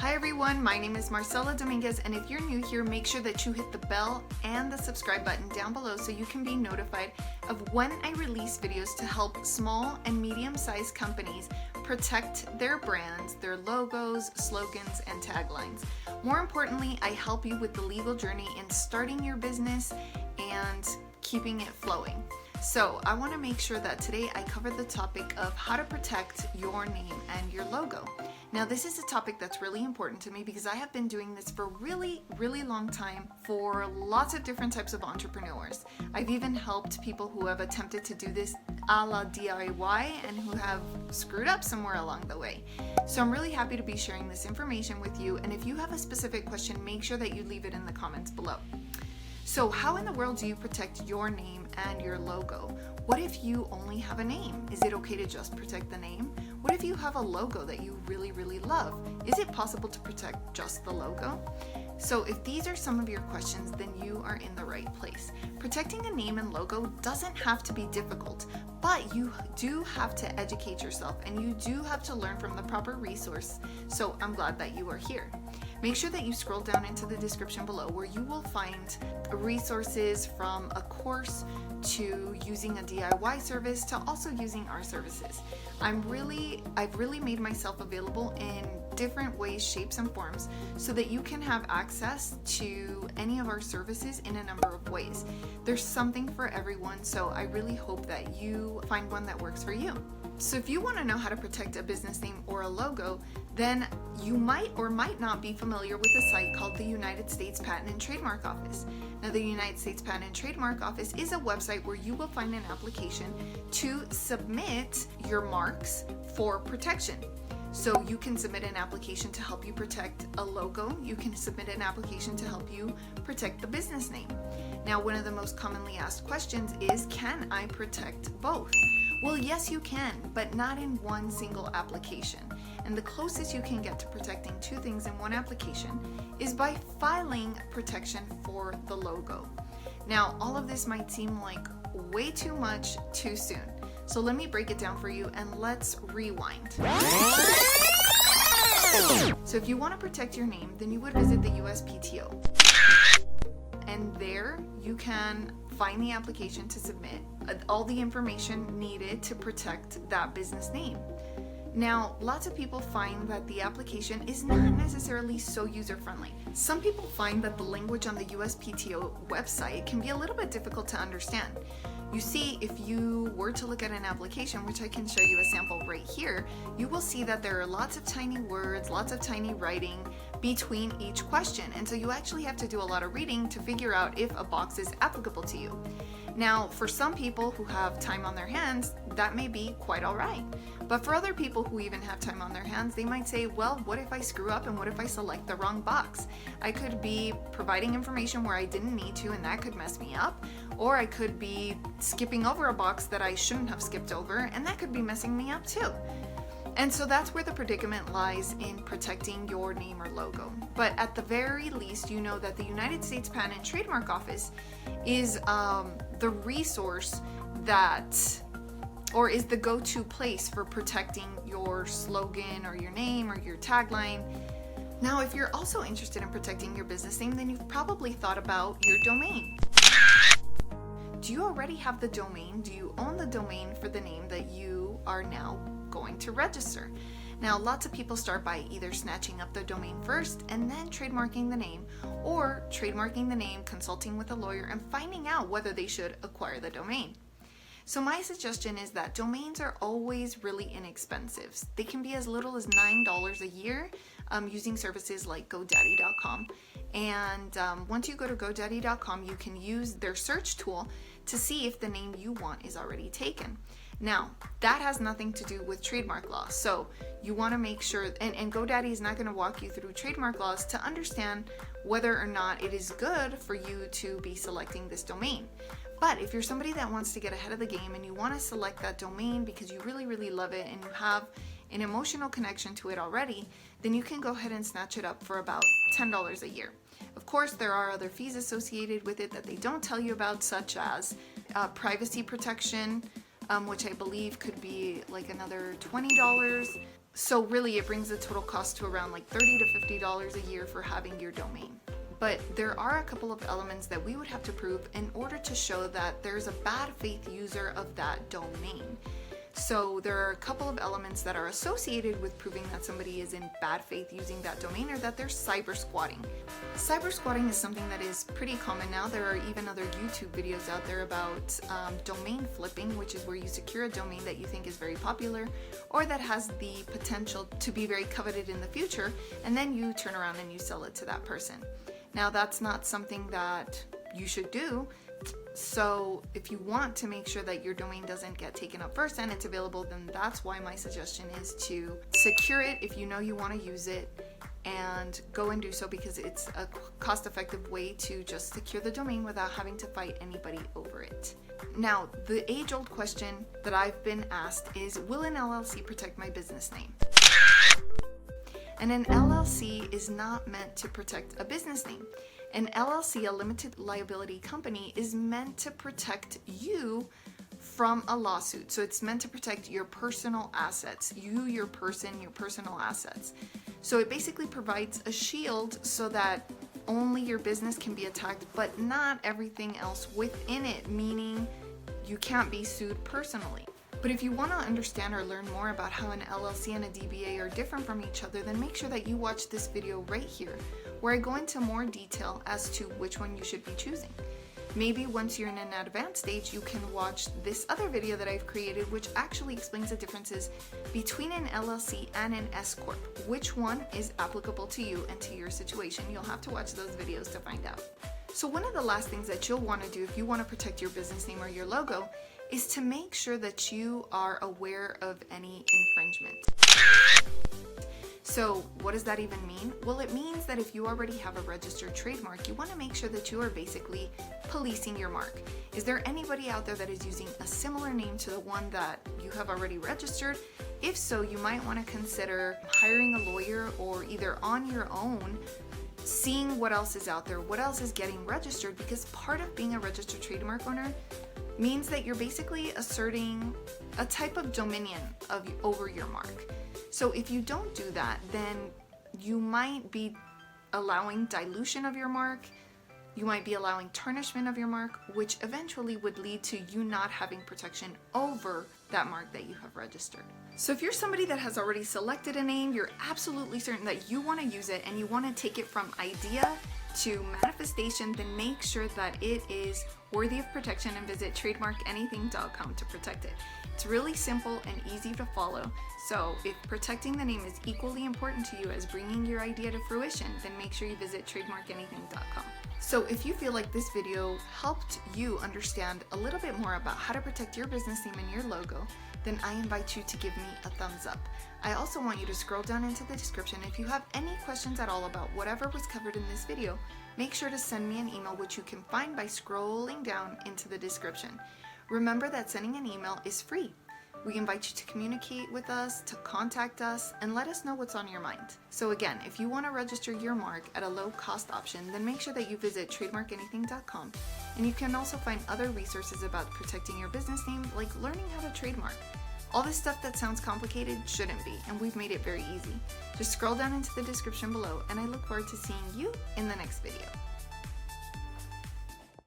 Hi everyone, my name is Marcella Dominguez, and if you're new here, make sure that you hit the bell and the subscribe button down below so you can be notified of when I release videos to help small and medium-sized companies protect their brands, their logos, slogans, and taglines. More importantly, I help you with the legal journey in starting your business and keeping it flowing. So I want to make sure that today I cover the topic of how to protect your name and your logo. Now, this is a topic that's really important to me because I have been doing this for a really long time for lots of different types of entrepreneurs. I've even helped people who have attempted to do this a la DIY and who have screwed up somewhere along the way. So I'm really happy to be sharing this information with you. And if you have a specific question, make sure that you leave it in the comments below. So how in the world do you protect your name and your logo? What if you only have a name? Is it okay to just protect the name? What if you have a logo that you really love? Is it possible to protect just the logo? So if these are some of your questions, then you are in the right place. Protecting a name and logo doesn't have to be difficult, but you do have to educate yourself and you do have to learn from the proper resource. So I'm glad that you are here. Make sure that you scroll down into the description below where you will find resources from a course to using a DIY service to also using our services. I've really made myself available in different ways, shapes, and forms so that you can have access to any of our services in a number of ways. There's something for everyone, so I really hope that you find one that works for you. So if you want to know how to protect a business name or a logo, then you might or might not be familiar with a site called the United States Patent and Trademark Office. Now, the United States Patent and Trademark Office is a website where you will find an application to submit your marks for protection. So you can submit an application to help you protect a logo. You can submit an application to help you protect the business name. Now, one of the most commonly asked questions is, can I protect both? Well, yes, you can, but not in one single application. And the closest you can get to protecting two things in one application is by filing protection for the logo. Now, all of this might seem like way too much too soon. So let me break it down for you and let's rewind. So if you want to protect your name, then you would visit the USPTO. And there you can find the application to submit all the information needed to protect that business name. Now, lots of people find that the application is not necessarily so user-friendly. Some people find that the language on the USPTO website can be a little bit difficult to understand. You see, if you were to look at an application, which I can show you a sample right here, you will see that there are lots of tiny words, lots of tiny writing between each question. And so you actually have to do a lot of reading to figure out if a box is applicable to you. Now, for some people who have time on their hands, that may be quite all right. But for other people who even have time on their hands, they might say, well, what if I screw up and what if I select the wrong box? I could be providing information where I didn't need to and that could mess me up. Or I could be skipping over a box that I shouldn't have skipped over and that could be messing me up too. And so that's where the predicament lies in protecting your name or logo. But at the very least, you know that the United States Patent and Trademark Office is the resource is the go-to place for protecting your slogan or your name or your tagline. Now, if you're also interested in protecting your business name, then you've probably thought about your domain. Do you already have the domain? Do you own the domain for the name that you are now going to register? Now, lots of people start by either snatching up the domain first and then trademarking the name, or trademarking the name, consulting with a lawyer, and finding out whether they should acquire the domain. So my suggestion is that domains are always really inexpensive. They can be as little as $9 a year using services like GoDaddy.com. And once you go to GoDaddy.com, you can use their search tool to see if the name you want is already taken. Now, that has nothing to do with trademark law. So you want to make sure, and GoDaddy is not going to walk you through trademark laws to understand whether or not it is good for you to be selecting this domain. But if you're somebody that wants to get ahead of the game and you want to select that domain because you really love it and you have an emotional connection to it already, then you can go ahead and snatch it up for about $10 a year. Of course, there are other fees associated with it that they don't tell you about, such as privacy protection, which I believe could be like another $20. So really it brings the total cost to around like $30 to $50 a year for having your domain. But there are a couple of elements that we would have to prove in order to show that there's a bad faith user of that domain. So there are a couple of elements that are associated with proving that somebody is in bad faith using that domain, or that they're cyber squatting. Cyber squatting is something that is pretty common now. There are even other YouTube videos out there about domain flipping, which is where you secure a domain that you think is very popular or that has the potential to be very coveted in the future, and then you turn around and you sell it to that person. Now that's not something that you should do. So if you want to make sure that your domain doesn't get taken up first and it's available, then that's why my suggestion is to secure it if you know you want to use it, and go and do so, because it's a cost-effective way to just secure the domain without having to fight anybody over it. Now, the age-old question that I've been asked is, will an LLC protect my business name? And an LLC is not meant to protect a business name. An LLC, a limited liability company, is meant to protect you from a lawsuit. So it's meant to protect your personal assets, your personal assets. So it basically provides a shield so that only your business can be attacked, but not everything else within it, meaning you can't be sued personally. But if you want to understand or learn more about how an LLC and a DBA are different from each other, then make sure that you watch this video right here, where I go into more detail as to which one you should be choosing. Maybe once you're in an advanced stage, you can watch this other video that I've created, which actually explains the differences between an LLC and an S Corp. Which one is applicable to you and to your situation? You'll have to watch those videos to find out. So one of the last things that you'll want to do if you want to protect your business name or your logo is to make sure that you are aware of any infringement. So what does that even mean? Well, it means that if you already have a registered trademark, you want to make sure that you are basically policing your mark. Is there anybody out there that is using a similar name to the one that you have already registered? If so, you might want to consider hiring a lawyer, or either on your own, seeing what else is out there, what else is getting registered, because part of being a registered trademark owner means that you're basically asserting a type of dominion over your mark. So if you don't do that, then you might be allowing dilution of your mark, you might be allowing tarnishment of your mark, which eventually would lead to you not having protection over that mark that you have registered. So if you're somebody that has already selected a name, you're absolutely certain that you want to use it and you want to take it from idea to manifestation, then make sure that it is worthy of protection and visit trademarkanything.com to protect it. It's really simple and easy to follow. So if protecting the name is equally important to you as bringing your idea to fruition, then make sure you visit trademarkanything.com. So if you feel like this video helped you understand a little bit more about how to protect your business name and your logo, then I invite you to give me a thumbs up. I also want you to scroll down into the description. If you have any questions at all about whatever was covered in this video, make sure to send me an email, which you can find by scrolling down into the description. Remember that sending an email is free. We invite you to communicate with us, to contact us, and let us know what's on your mind. So again, if you want to register your mark at a low-cost option, then make sure that you visit trademarkanything.com. And you can also find other resources about protecting your business name, like learning how to trademark. All this stuff that sounds complicated shouldn't be, and we've made it very easy. Just scroll down into the description below, and I look forward to seeing you in the next video.